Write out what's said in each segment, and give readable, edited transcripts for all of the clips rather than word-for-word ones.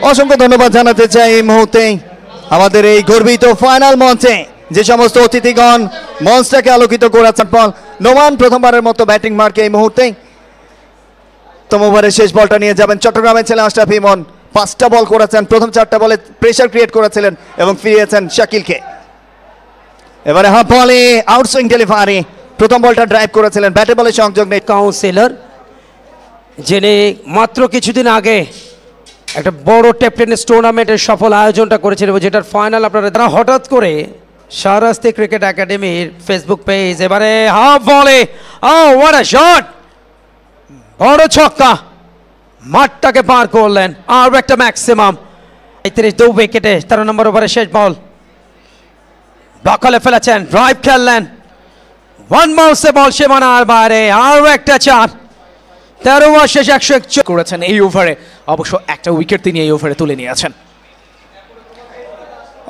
অসংখ্য ধন্যবাদ জানাতে চাই এই মুহূর্তে আমাদের এই গর্বিত ফাইনাল মঞ্চে যে সমস্ত অতিথিগণ মঞ্চটাকে আলোকিত করেছেন। নোমান প্রথমবারের মতো ব্যাটিং মার্কে এই মুহূর্তে প্রথম ওভারের শেষ বলটা নিয়ে যাবেন চট্টগ্রামের ছেলে আশরাফ ইমন। 5টা বল করেছেন, প্রথম 4টা বলে প্রেসার ক্রিয়েট করেছিলেন এবং ফিরিয়েছেন শাকিলকে। এবারে হাফ বলে আউটসুইং ডেলিভারি, প্রথম বলটা ড্রাইভ করেছিলেন, ব্যাটে বলে সংযোগ নেই। কাউন্সিলর যিনি মাত্র কিছুদিন আগে একটা বড় টেপ টেনিস টুর্নামেন্টের সফল আয়োজনটা করেছিলেন, যেটার ফাইনাল আপনারা তারা হঠাৎ করে শাহরাস্তি ক্রিকেট একাডেমির ফেসবুক পেজ। এবারে হাফ বলে হোয়াট আ শট, বড় ছক্কা, মাঠটাকে পার করলেন। আর একটা ম্যাক্সিমাম 2 উইকেটে 13 নম্বর ওভারে শেষ বল দখলে ফেলেছেন, ড্রাইভ খেললেন, 1 বাউন্সে বল সীমানার বাইরে। আর একটা 4, 13 ওভার শেষ 101 করেছেন এই ওভারে। অবশ্য একটা উইকেট তিনি এই ওভারে তুলে নিয়েছেন।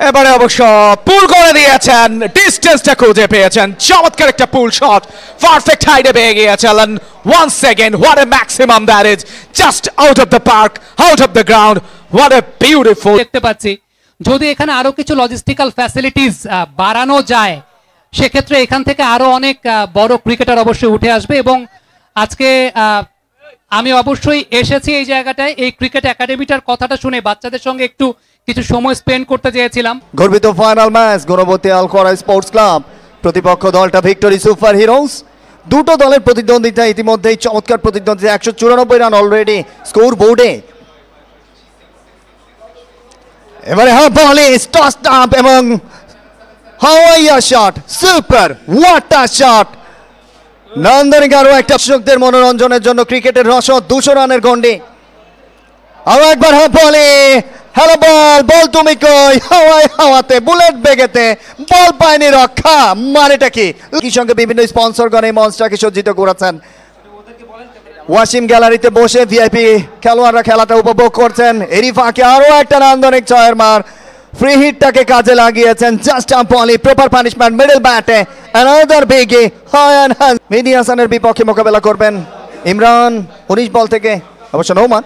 এবারে অবশ্য পুল করে দিয়েছেন, ডিস্টেন্সটা খুঁজে পেয়েছেন, চমৎকার একটা পুল শট, পারফেক্ট হাইডে পেয়ে গিয়েছিলেন। Once second, what a maximum that is, just out of the park, out of the ground, what a beautiful. দেখতে পাচ্ছি যদি এখানে আরো কিছু লজিস্টিক্যাল ফ্যাসিলিটিস বাড়ানো যায় সেক্ষেত্রে এখান থেকে আরো অনেক বড় ক্রিকেটার অবশ্যই উঠে আসবে। এবং আজকে আমি অবশ্যই এসেছি এই জায়গাটায় এই ক্রিকেট একাডেমিটার কথাটা শুনে বাচ্চাদের সঙ্গে একটু কিছু সময় স্পেন্ড করতে চেয়েছিলাম। গর্বিত ফাইনাল ম্যাচ গুণবতী আলকোরা স্পোর্টস ক্লাব প্রতিপক্ষ দলটা ভিক্টোরি সুপার হিরোজ। দুটো দলের প্রতিদ্বন্দ্বিতা ইতিমধ্যেই চমৎকার প্রতিদ্বন্দ্বিতা, 194 রান অলরেডি স্কোর বোর্ডে। এবারে হাফ বলে টস আপ এবং হাওয়াইয়া shot, super, what a shot. নান্দনিক আরো একটা দর্শকদের মনোরঞ্জনের জন্য ক্রিকেটের রসদ 200 রানের গন্ডি। আরো একবার হাফ বলে, হ্যালো বল, বল তুমি কই, হাওয়াতে বুলেট বেগেতে বল পায়নি রক্ষা, মানেটা কি? কি সঙ্গে বিভিন্ন স্পন্সরগণ এই মঞ্চটাকে সজ্জিত করেছেন। ওয়াসিম গ্যালারিতে বসে ভিআইপি খেলোয়াড়রা খেলাটা উপভোগ করছেন। এরই ফাঁকে আরো একটা নান্দনিক ছয়ের মার, ফ্রি হিটটাকে কাজে লাগিয়েছেন। জাস্ট আপ বলি, প্রপার পানিশমেন্ট, মিডল ব্যাটে অ্যানাদার বিগি মেহেদী হাসানের বিপক্ষে মোকাবেলা করবেন ইমরান। 19 বল থেকে অবশ্য নোমান,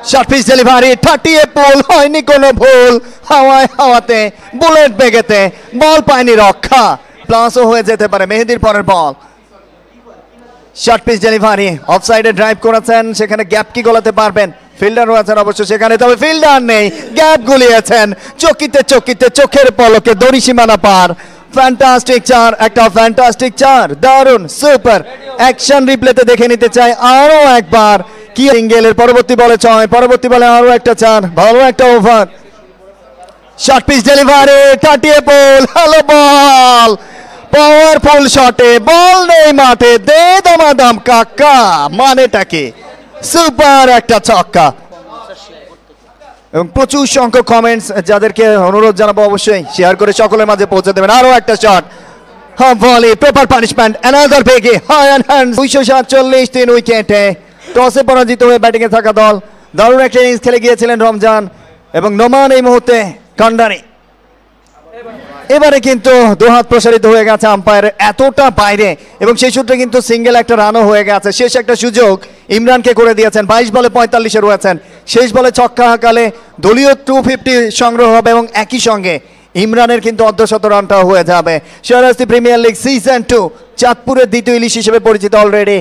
শর্ট পিচ ডেলিভারি, 30 পুল, হয়নি কোনো ভুল, হাওয়াতে বুলেট বেগেতে বল পায়নি রক্ষা, প্লাসও হয়ে যেতে পারে মেহেদীর পরের বল। শর্ট পিচ ডেলিভারি, অফসাইডে ড্রাইভ করেছেন, সেখানে গ্যাপ কি গলাতে পারবেন? ফিল্ডার রয়েছেন অবশ্য সেখানে, তবে ফিল্ডার নেই, গ্যাপ গুলিয়েছেন চকিতে চকিতে, চোখের পলকে দড়ি সীমানা পার। ফ্যান্টাস্টিক 4, একটা ফ্যান্টাস্টিক 4, দারুণ, সুপার। অ্যাকশন রিপ্লেতে দেখে নিতে চাই আরো একবার। কি সিঙ্গেলের পরবর্তী বলে 6, পরবর্তী বলে আরো একটা 4, ভালো একটা ওভার। শর্ট পিচ ডেলিভারি, 30 পুল, হ্যালো বল, পাওয়ারফুল শটে বল নেই মাঠে, দে দামাদাম কাকা, মানেটা কি? সুপার একটা ছক্কা। এবং প্রচুর সংখ্যক কমেন্টস, যাদেরকে অনুরোধ জানাবো অবশ্যই শেয়ার করে সকলের মাঝে পৌঁছে দেবেন। আরো একটা shot, half volley, proper punishment, another বেগে, 247, 3 উইকেটে। টসে পরাজিত হয়ে ব্যাটিং এ থাকা দল দারুণ একটা ইনিংস খেলে গিয়েছিলেন রমজান এবং নোমান এই মুহূর্তে কান্ডারি। এবারে কিন্তু দুহাত প্রসারিত হয়ে গেছে আম্পায়ারের এতটা বাইরে এবং সেই সূত্রে কিন্তু সিঙ্গেল একটা রানও হয়ে গেছে। শেষ একটা সুযোগ ইমরানকে করে দিয়েছেন, 22 বলে 45 রয়েছেন। শেষ বলে ছক্কা হাঁকালে দলীয় 250 সংগ্রহ হবে এবং একই সঙ্গে ইমরানের কিন্তু অর্ধশত রানটাও হয়ে যাবে। শাহরাস্তি প্রিমিয়ার লিগ সিজন 2 চাঁদপুরের দ্বিতীয় ইলিশ হিসেবে পরিচিত অলরেডি।